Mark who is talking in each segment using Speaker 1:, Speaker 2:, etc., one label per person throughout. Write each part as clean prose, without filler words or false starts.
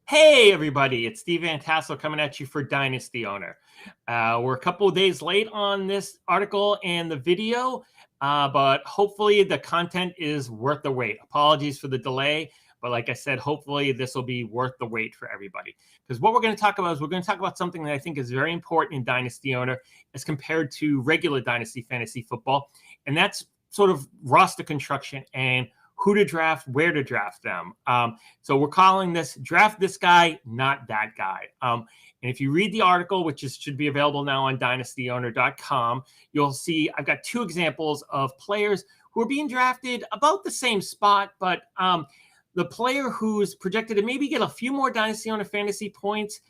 Speaker 1: Hey, everybody, it's Steve Van Tassel coming at you for Dynasty Owner. We're a couple of days late on this article and the video, but hopefully the content is worth the wait. Apologies for the delay, but like I said, hopefully this will be worth the wait for everybody. Because what we're going to talk about is we're going to talk about something that I think is very important in Dynasty Owner as compared to regular Dynasty Fantasy Football, and that's sort of roster construction and who to draft, where to draft them. So we're calling this Draft This Guy, Not That Guy. And if you read the article, which should be available now on dynastyowner.com, you'll see I've got two examples of players who are being drafted about the same spot, but the player who's projected to maybe get a few more Dynasty Owner fantasy points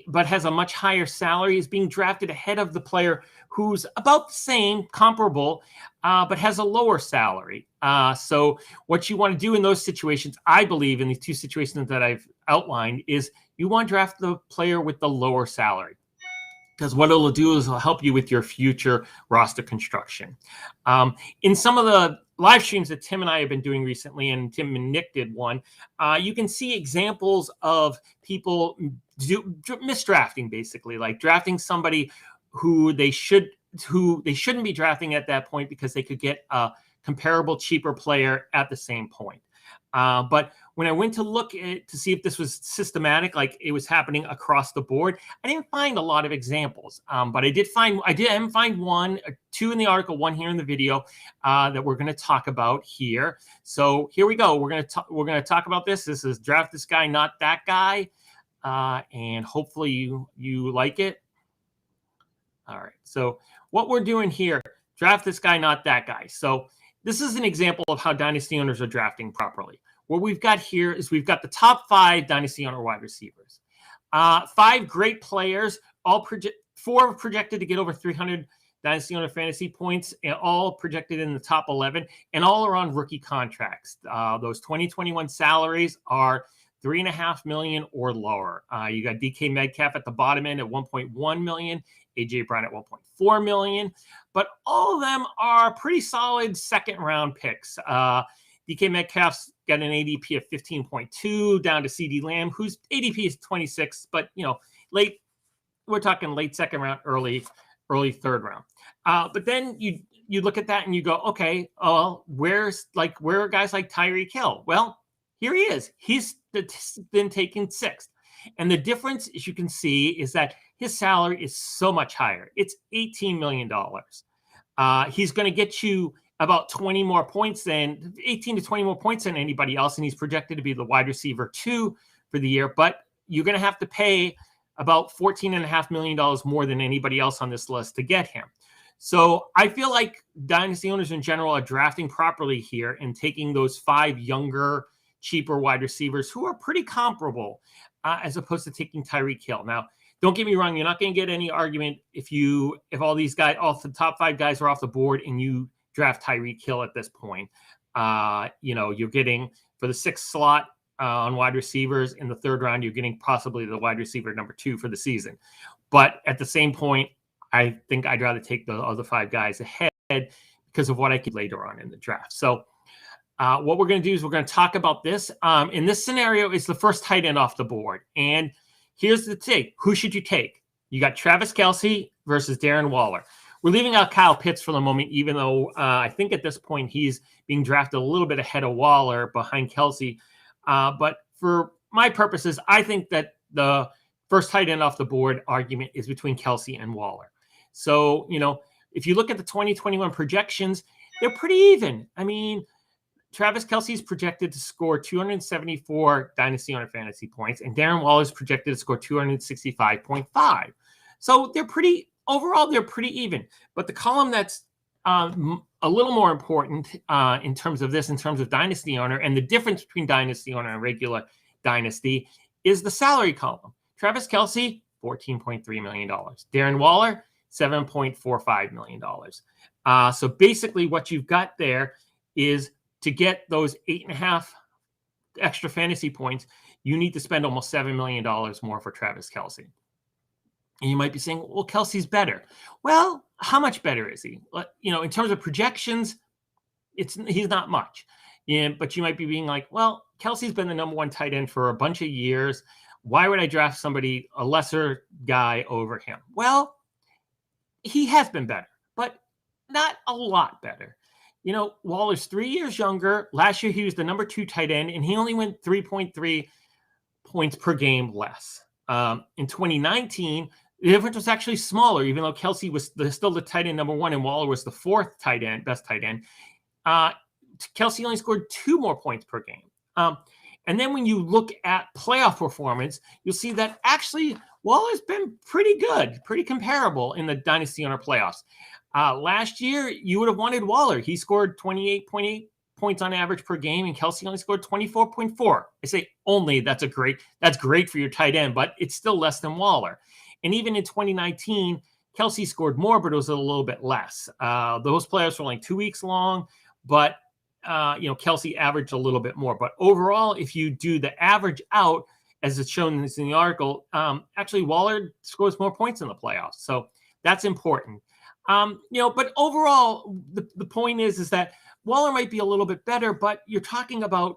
Speaker 1: but has a much higher salary, is being drafted ahead of the player who's about the same, comparable, but has a lower salary. So what you want to do in those situations, I believe, in these two situations that I've outlined, is you want to draft the player with the lower salary. Because what it'll do is it'll help you with your future roster construction. In some of the live streams that Tim and I have been doing recently, and Tim and Nick did one, you can see examples of people misdrafting, basically, like drafting somebody who they shouldn't be drafting at that point because they could get a comparable, cheaper player at the same point. But when I went to look at to see if this was systematic, like it was happening across the board, I didn't find a lot of examples. But I did find one, two in the article, one here in the video that we're going to talk about here. So here we go. We're going to talk about this. This is Draft This Guy, Not That Guy, and hopefully you like it. All right. So what we're doing here, Draft This Guy, Not That Guy. So this is an example of how Dynasty owners are drafting properly. What we've got here is we've got the top 5 Dynasty owner wide receivers. 5 great players, four projected to get over 300 Dynasty owner fantasy points, and all projected in the top 11, and all are on rookie contracts. Those 2021 salaries are $3.5 million or lower. You got DK Metcalf at the bottom end at $1.1 million, AJ Brown at $1.4 million, but all of them are pretty solid second-round picks. DK Metcalf's got an ADP of 15.2 down to CD Lamb, whose ADP is 26, but we're talking late second round, early third round. But then you look at that and you go, okay, where are guys like Tyreek Hill? Well, here he is. He's been taken 6th. And the difference, as you can see, is that his salary is so much higher. It's $18 million. He's going to get you about 20 more points than 18 to 20 more points than anybody else. And he's projected to be the wide receiver 2 for the year. But you're going to have to pay about $14.5 million more than anybody else on this list to get him. So I feel like Dynasty owners in general are drafting properly here and taking those 5 younger, cheaper wide receivers who are pretty comparable as opposed to taking Tyreek Hill. Now, don't get me wrong. You're not going to get any argument if all these guys, all the top 5 guys are off the board and you draft Tyreek Hill at this point. You're getting for the 6th slot on wide receivers in the 3rd round, you're getting possibly the wide receiver number 2 for the season. But at the same point, I think I'd rather take the other 5 guys ahead because of what I could later on in the draft. So what we're going to do is we're going to talk about this. In this scenario, it's the first tight end off the board. And here's the take. Who should you take? You got Travis Kelce versus Darren Waller. We're leaving out Kyle Pitts for the moment, even though I think at this point he's being drafted a little bit ahead of Waller behind Kelce. But for my purposes, I think that the first tight end off the board argument is between Kelce and Waller. So, if you look at the 2021 projections, they're pretty even. I mean, Travis Kelce is projected to score 274 Dynasty owner fantasy points, and Darren Waller is projected to score 265.5. So they're pretty even. But the column that's a little more important in terms of Dynasty owner and the difference between Dynasty owner and regular Dynasty is the salary column. Travis Kelce, $14.3 million. Darren Waller, $7.45 million. So basically what you've got there is to get those 8.5 extra fantasy points, you need to spend almost $7 million more for Travis Kelce. And you might be saying, well, Kelce's better. Well, how much better is he? In terms of projections, he's not much. But you might be being like, well, Kelsey's been the number one tight end for a bunch of years. Why would I draft somebody, a lesser guy, over him? Well, he has been better, but not a lot better. Waller's 3 years younger. Last year, he was the number 2 tight end, and he only went 3.3 points per game less. In 2019, the difference was actually smaller, even though Kelsey was still the tight end number 1 and Waller was the 4th best tight end. Kelsey only scored 2 more points per game. And then when you look at playoff performance, you'll see that actually Waller's been pretty good, pretty comparable in the Dynasty Owner playoffs. Last year, you would have wanted Waller. He scored 28.8 points on average per game, and Kelsey only scored 24.4. I say only, that's great for your tight end, but it's still less than Waller. And even in 2019, Kelsey scored more, but it was a little bit less. Those playoffs were only 2 weeks long, but Kelsey averaged a little bit more. But overall, if you do the average out, as it's shown in the article, actually Waller scores more points in the playoffs. So that's important. But overall, the point is that Waller might be a little bit better, but you're talking about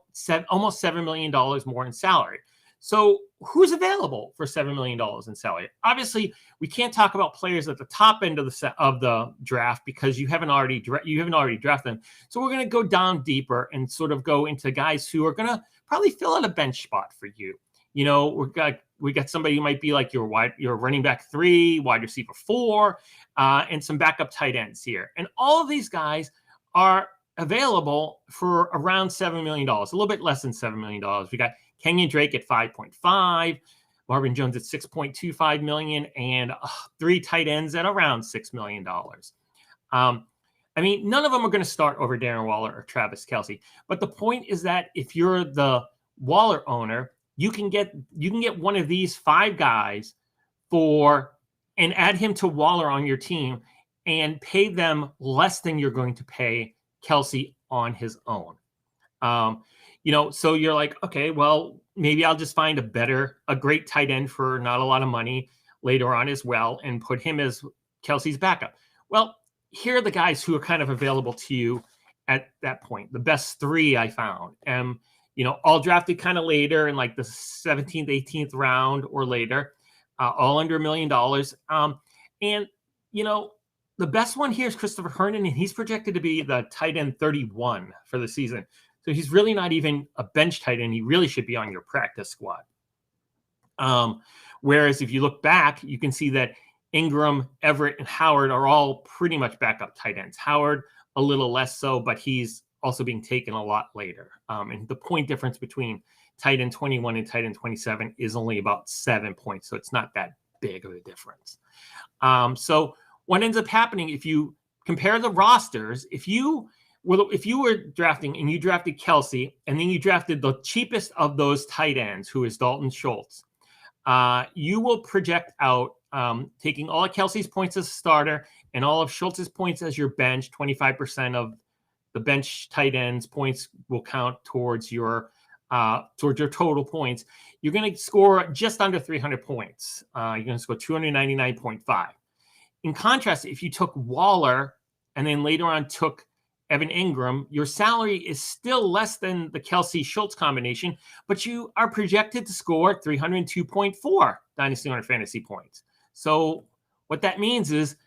Speaker 1: almost $7 million more in salary. So who's available for $7 million in salary? Obviously, we can't talk about players at the top end of the draft because you haven't already drafted them. So we're going to go down deeper and sort of go into guys who are going to probably fill out a bench spot for you. We got somebody who might be like your running back 3, wide receiver 4, and some backup tight ends here. And all of these guys are available for around $7 million, a little bit less than $7 million. We got Kenyon Drake at 5.5, Marvin Jones at 6.25 million, and 3 tight ends at around $6 million. None of them are going to start over Darren Waller or Travis Kelce. But the point is that if you're the Waller owner, you can get one of these 5 guys and add him to Waller on your team and pay them less than you're going to pay Kelce on his own. So you're like, okay, well, maybe I'll just find a great tight end for not a lot of money later on as well and put him as Kelce's backup. Well, here are the guys who are kind of available to you at that point. The best 3 I found. All drafted kind of later in like the 17th, 18th round or later, all under $1 million. The best one here is Christopher Herndon, and he's projected to be the tight end 31 for the season. So he's really not even a bench tight end. He really should be on your practice squad. Whereas if you look back, you can see that Ingram, Everett, and Howard are all pretty much backup tight ends. Howard, a little less so, but he's also being taken a lot later. And the point difference between tight end 21 and tight end 27 is only about 7 points. So it's not that big of a difference. So what ends up happening if you compare the rosters, if you were drafting and you drafted Kelce and then you drafted the cheapest of those tight ends, who is Dalton Schultz, you will project out taking all of Kelce's points as a starter and all of Schultz's points as your bench. 25% of the bench tight ends points will count towards your total points. You're going to score just under 300 points. You're going to score 299.5. In contrast, if you took Waller and then later on took Evan Ingram, your salary is still less than the Kelce-Schultz combination, but you are projected to score 302.4 Dynasty Owner fantasy points. So what that means is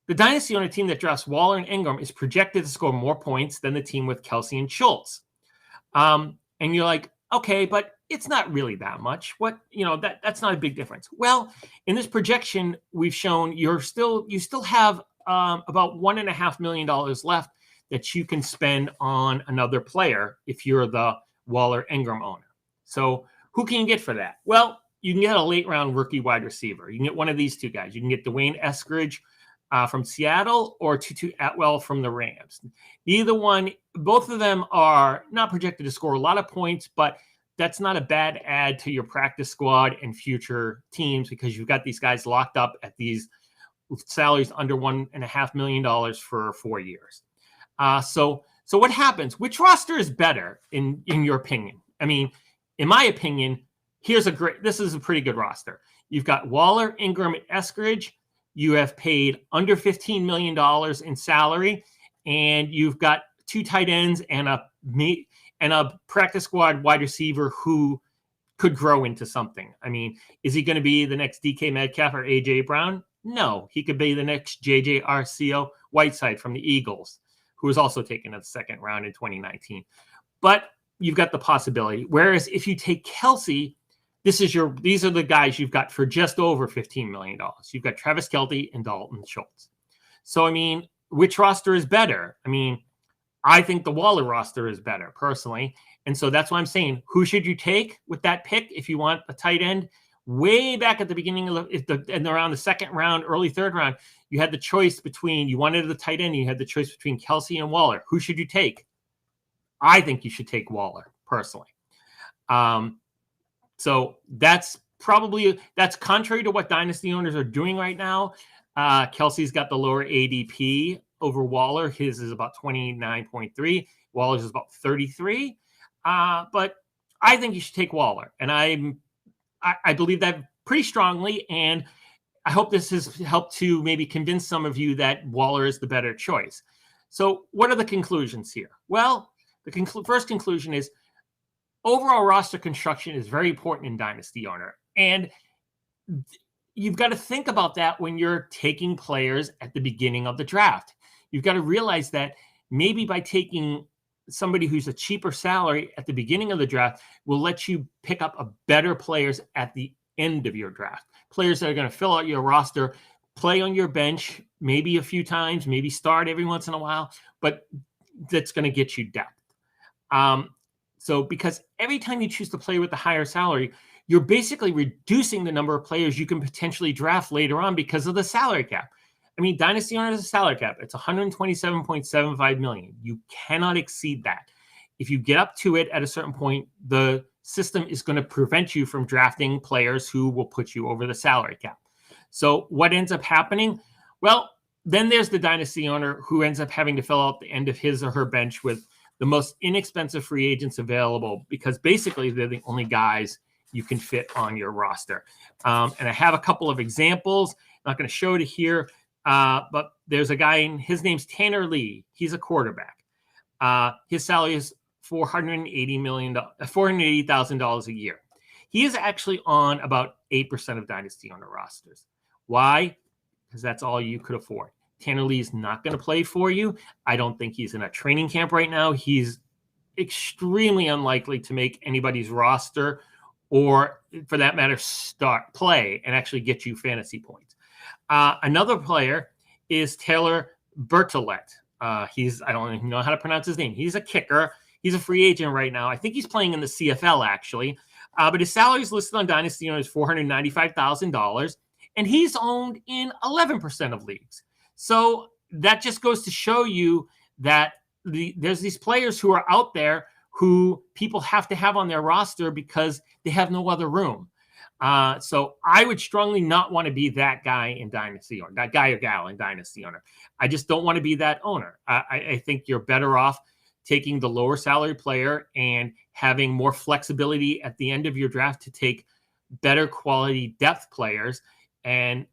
Speaker 1: the Dynasty Owner team that drafts Waller and Ingram is projected to score more points than the team with Kelce and Schultz. And you're like, okay, but it's not really that much. That's not a big difference. Well, in this projection, we've shown you still have about $1.5 million left that you can spend on another player if you're the Waller Ingram owner. So who can you get for that? Well, you can get a late round rookie wide receiver. You can get one of these 2 guys. You can get Dwayne Eskridge from Seattle or Tutu Atwell from the Rams. Both of them are not projected to score a lot of points, but that's not a bad add to your practice squad and future teams because you've got these guys locked up at these salaries under $1.5 million for 4 years. So what happens? Which roster is better in your opinion? In my opinion, this is a pretty good roster. You've got Waller, Ingram, and Eskridge. You have paid under $15 million in salary, and you've got 2 tight ends and and a practice squad wide receiver who could grow into something. I mean, is he going to be the next DK Metcalf or AJ Brown? No, he could be the next JJ Arceo-Whiteside from the Eagles, who was also taken in the second round in 2019. But you've got the possibility. Whereas if you take Kelce, these are the guys you've got for just over $15 million. You've got Travis Kelce and Dalton Schultz. So, I mean, which roster is better? I mean, I think the Waller roster is better personally. And so that's why I'm saying, who should you take with that pick if you want a tight end? Way back at the beginning and around the second round, early third round, you had the choice between, you wanted the tight end, and you had the choice between Kelce and Waller. Who should you take? I think you should take Waller personally. So that's contrary to what dynasty owners are doing right now. Kelce's got the lower ADP over Waller. His is about 29.3. Waller's is about 33. But I think you should take Waller. And I believe that pretty strongly. And I hope this has helped to maybe convince some of you that Waller is the better choice. So what are the conclusions here? Well, the first conclusion is overall roster construction is very important in dynasty owner. And you've got to think about that when you're taking players at the beginning of the draft. You've got to realize that maybe by taking somebody who's a cheaper salary at the beginning of the draft will let you pick up a better players at the end of your draft. Players that are going to fill out your roster, play on your bench, maybe a few times, maybe start every once in a while, but that's going to get you depth. So because every time you choose to play with the higher salary, you're basically reducing the number of players you can potentially draft later on because of the salary cap. I mean, dynasty owner has a salary cap. It's $127.75 million. You cannot exceed that. If you get up to it at a certain point, the system is going to prevent you from drafting players who will put you over the salary cap. So what ends up happening? Well, then there's the dynasty owner who ends up having to fill out the end of his or her bench with the most inexpensive free agents available because basically they're the only guys you can fit on your roster. And I have a couple of examples. I'm not going to show it here, but there's a guy, his name's Tanner Lee. He's a quarterback. His salary is $480,000 a year. He is actually on about 8% of dynasty owner rosters. Why? Because that's all you could afford. Tanner Lee is not going to play for you. I don't think he's in a training camp right now. He's extremely unlikely to make anybody's roster or, for that matter, play and actually get you fantasy points. Another player is Taylor Bertolet. I don't even know how to pronounce his name. He's a kicker. He's a free agent right now. I think he's playing in the CFL, actually. But his salary is listed on Dynasty Owner is $495,000, and he's owned in 11% of leagues. So that just goes to show you that there's these players who are out there who people have to have on their roster because they have no other room. So I would strongly not want to be that guy in Dynasty Owner, that guy or gal in Dynasty Owner. I just don't want to be that owner. I think you're better off taking the lower salary player and having more flexibility at the end of your draft to take better quality depth players, and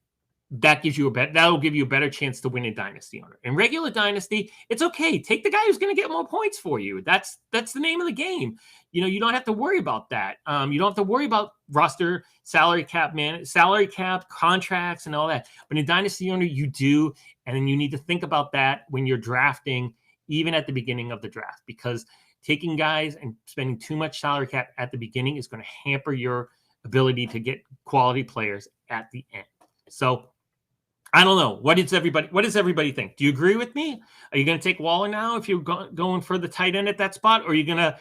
Speaker 1: that'll give you a better chance to win a dynasty owner. In regular dynasty, it's okay. Take the guy who's going to get more points for you. That's the name of the game. You don't have to worry about that. You don't have to worry about roster salary cap contracts and all that. But in dynasty owner, you do, and then you need to think about that when you're drafting, even at the beginning of the draft, because taking guys and spending too much salary cap at the beginning is going to hamper your ability to get quality players at the end. So I don't know. What does everybody think? Do you agree with me? Are you going to take Waller now if you're going for the tight end at that spot, or are you going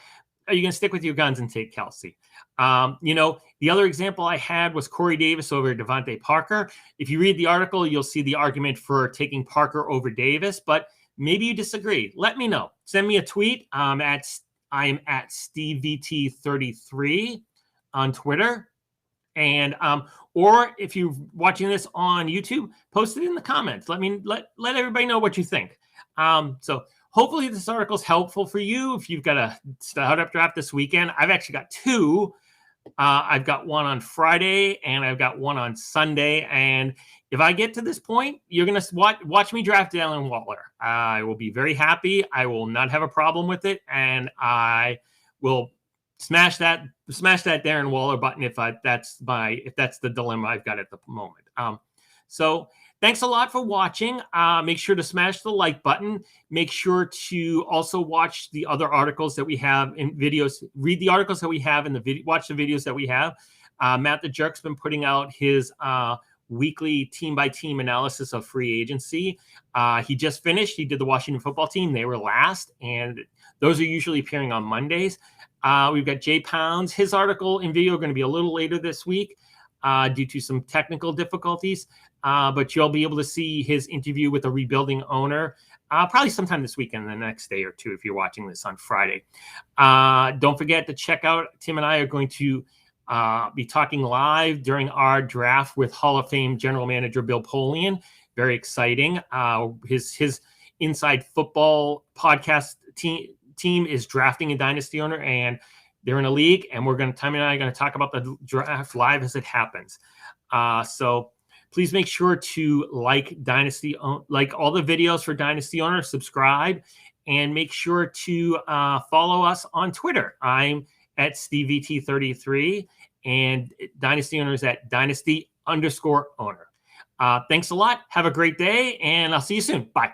Speaker 1: to stick with your guns and take Kelce? The other example I had was Corey Davis over Devontae Parker. If you read the article, you'll see the argument for taking Parker over Davis, but maybe you disagree. Let me know. Send me a tweet. I am at SteveVT33 on Twitter. And or if you're watching this on YouTube, post it in the comments. Let everybody know what you think. So hopefully this article is helpful for you if you've got a startup draft this weekend. I've actually got two. I've got one on Friday and I've got one on Sunday. And if I get to this point, you're going to watch me draft Jalen Waller. I will be very happy. I will not have a problem with it. And I will smash that Darren Waller button if that's the dilemma I've got at the moment. So thanks a lot for watching. Make sure to smash the like button. Make sure to also watch the other articles that we have in videos. Read the articles that we have in the video. Watch the videos that we have. Matt the Jerk's been putting out his weekly team-by-team analysis of free agency. He just finished. He did the Washington football team. They were last, and those are usually appearing on Mondays. We've got Jay Pounds. His article and video are going to be a little later this week due to some technical difficulties, but you'll be able to see his interview with a rebuilding owner probably sometime this weekend, the next day or two, if you're watching this on Friday. Don't forget to check out, Tim and I are going to be talking live during our draft with Hall of Fame General Manager Bill Polian. Very exciting. His Inside Football podcast team is drafting a dynasty owner, and they're in a league, and Tim and I are going to talk about the draft live as it happens. So please make sure to like all the videos for Dynasty Owner, subscribe, and make sure to follow us on Twitter. I'm at SteveVT33, and Dynasty Owner is at Dynasty_owner. Thanks a lot. Have a great day, and I'll see you soon. Bye.